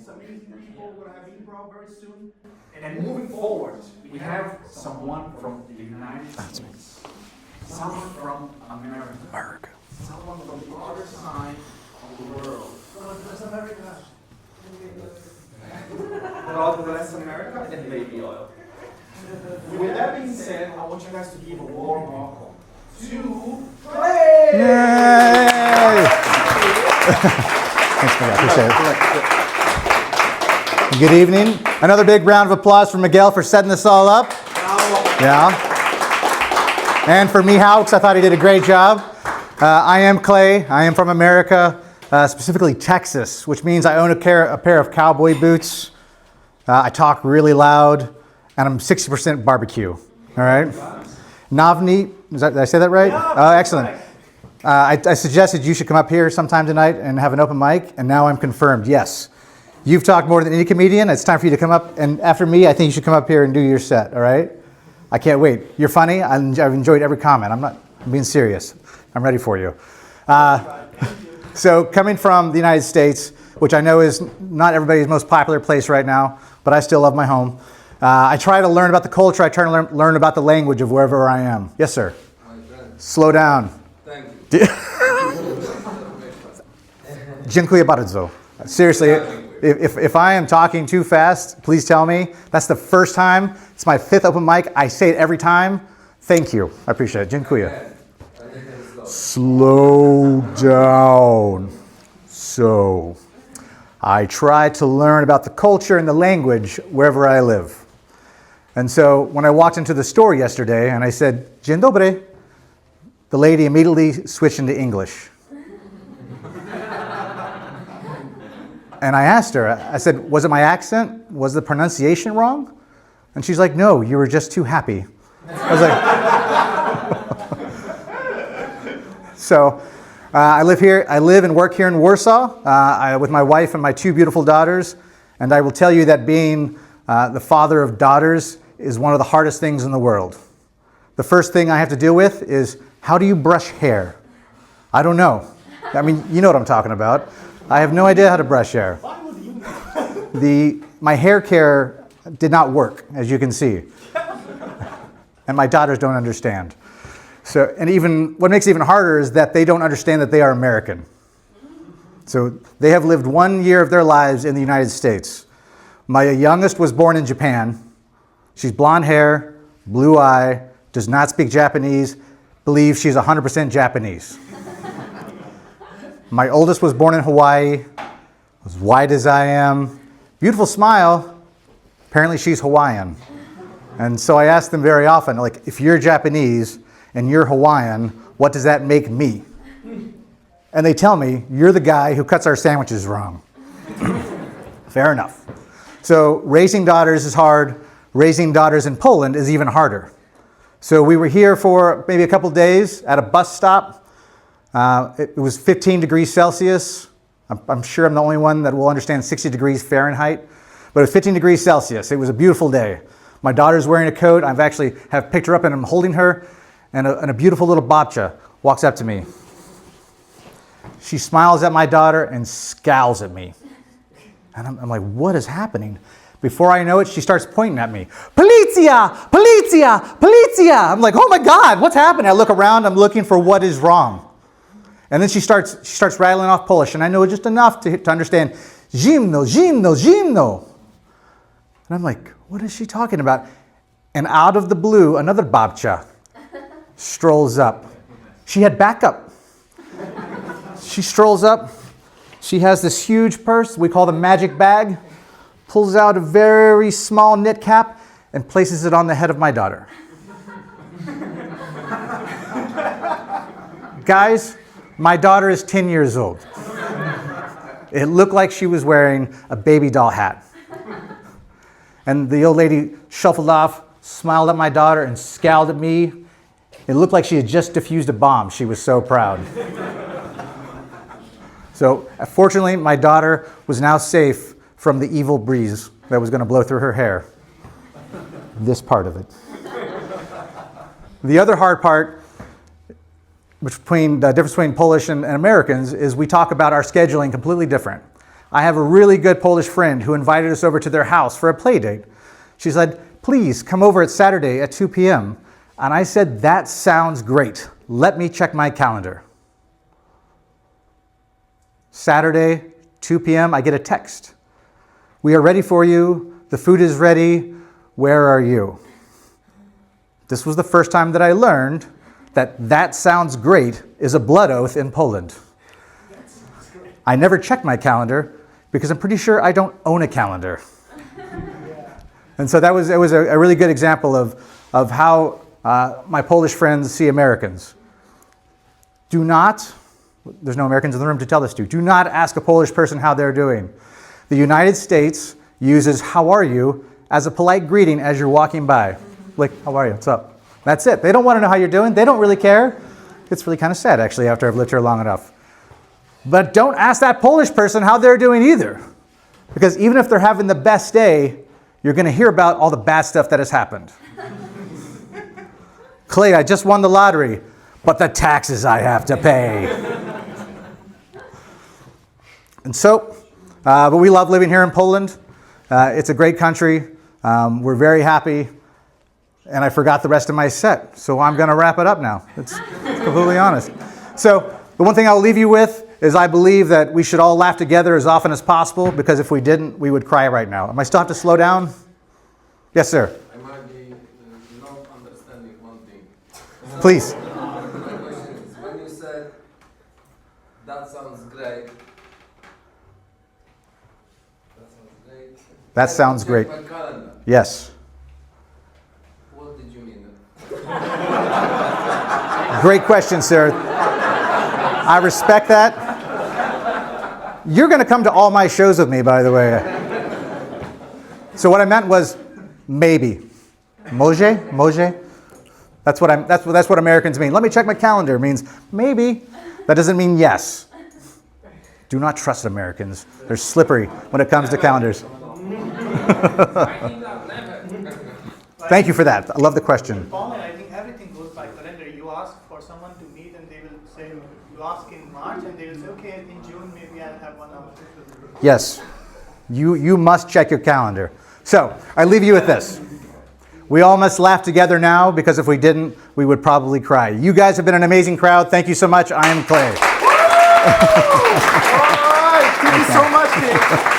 these amazing people. We're going to have improv very soon. And moving forward, we have someone from the United States, someone from America, someone from the other side of the world. God bless America and baby oil. With that being said, I want you guys to give a warm welcome to Clay! Yay! Thanks, Miguel. Appreciate it. Good evening. Another big round of applause for Miguel for setting this all up. Yeah. And for Mihao, because I thought he did a great job. I am Clay. I am from America, specifically Texas, which means I own a pair of cowboy boots. I talk really loud, and I'm 60% barbecue. All right? Navneet, did I say that right? Yeah. Oh, excellent. I suggested you should come up here sometime tonight and have an open mic, and now I'm confirmed, yes. You've talked more than any comedian. It's time for you to come up, and after me, I think you should come up here and do your set, all right? I can't wait. You're funny. I've enjoyed every comment. I'm being serious. I'm ready for you. So coming from the United States, which I know is not everybody's most popular place right now, but I still love my home. I try to learn about the culture. I try to learn about the language of wherever I am. Yes, sir. Slow down. Thank you. Dziękuję bardzo. Seriously, if I am talking too fast, please tell me. That's the first time. It's my 5th open mic. I say it every time. Thank you. I appreciate it. Dziękuję. Slow down. So, I try to learn about the culture and the language wherever I live. And so, when I walked into the store yesterday and I said, Dzień dobry, the lady immediately switched into English. And I asked her, I said, was it my accent? Was the pronunciation wrong? And she's like, no, you were just too happy. I was like, so I live and work here in Warsaw with my wife and my 2 beautiful daughters. And I will tell you that being the father of daughters is one of the hardest things in the world. The first thing I have to deal with is, how do you brush hair? I don't know. I mean, you know what I'm talking about. I have no idea how to brush hair. My hair care did not work, as you can see. And my daughters don't understand. So, and even what makes it even harder is that they don't understand that they are American. So they have lived 1 year of their lives in the United States. My youngest was born in Japan. She's blonde hair, blue eye, does not speak Japanese, believes she's 100% Japanese. My oldest was born in Hawaii, as white as I am, beautiful smile, apparently she's Hawaiian. And so I ask them very often, like, if you're Japanese and you're Hawaiian, what does that make me? And they tell me, you're the guy who cuts our sandwiches wrong. Fair enough. So raising daughters is hard. Raising daughters in Poland is even harder. So we were here for maybe a couple days at a bus stop. It was 15 degrees Celsius. I'm sure I'm the only one that will understand 60 degrees Fahrenheit. But it was 15 degrees Celsius. It was a beautiful day. My daughter's wearing a coat. I've actually have picked her up and I'm holding her. And a beautiful little babcia walks up to me. She smiles at my daughter and scowls at me. And I'm like, what is happening? Before I know it, she starts pointing at me. Policja! Policja! Policja! I'm like, oh my God, what's happening? I look around, I'm looking for what is wrong. And then she starts rattling off Polish, and I know just enough to understand, zimno, zimno, zimno. And I'm like, what is she talking about? And out of the blue, another babcia strolls up. She had backup. She strolls up. She has this huge purse we call the magic bag, pulls out a very small knit cap and places it on the head of my daughter. Guys, my daughter is 10 years old. It looked like she was wearing a baby doll hat. And the old lady shuffled off, smiled at my daughter, and scowled at me. It looked like she had just defused a bomb. She was so proud. So, fortunately, my daughter was now safe from the evil breeze that was going to blow through her hair. This part of it. The other hard part, the difference between Polish and Americans, is we talk about our scheduling completely different. I have a really good Polish friend who invited us over to their house for a play date. She said, please come over at Saturday at 2 p.m. And I said, that sounds great. Let me check my calendar. Saturday, 2 p.m., I get a text. We are ready for you. The food is ready. Where are you? This was the first time that I learned that sounds great is a blood oath in Poland. I never check my calendar because I'm pretty sure I don't own a calendar. And so it was a really good example of how my Polish friends see Americans. There's no Americans in the room to tell this to, do not ask a Polish person how they're doing. The United States uses how are you as a polite greeting as you're walking by. Like, how are you? What's up? That's it. They don't want to know how you're doing. They don't really care. It's really kind of sad, actually, after I've lived here long enough. But don't ask that Polish person how they're doing either. Because even if they're having the best day, you're going to hear about all the bad stuff that has happened. Clay, I just won the lottery, but the taxes I have to pay. And so, but we love living here in Poland. It's a great country. We're very happy. And I forgot the rest of my set, so I'm going to wrap it up now. It's completely honest. So the one thing I'll leave you with is I believe that we should all laugh together as often as possible, because if we didn't, we would cry right now. Am I still have to slow down? Yes, sir. I might be not understanding one thing. Please. My question is, when you said, that sounds great. That sounds great. My calendar. Yes. What did you mean? Great question, sir. I respect that. You're going to come to all my shows with me, by the way. So what I meant was maybe. Może? That's what Americans mean. Let me check my calendar means maybe. That doesn't mean yes. Do not trust Americans. They're slippery when it comes to calendars. Thank you for that. I love the question. Format, I think everything goes by calendar. You ask for someone to meet and they will say, you ask in March and they will say, okay, in June maybe I'll have 1 hour. Yes. You must check your calendar. So, I leave you with this. We all must laugh together now, because if we didn't, we would probably cry. You guys have been an amazing crowd. Thank you so much. I am Clay. All right. Thank you so much, Dave.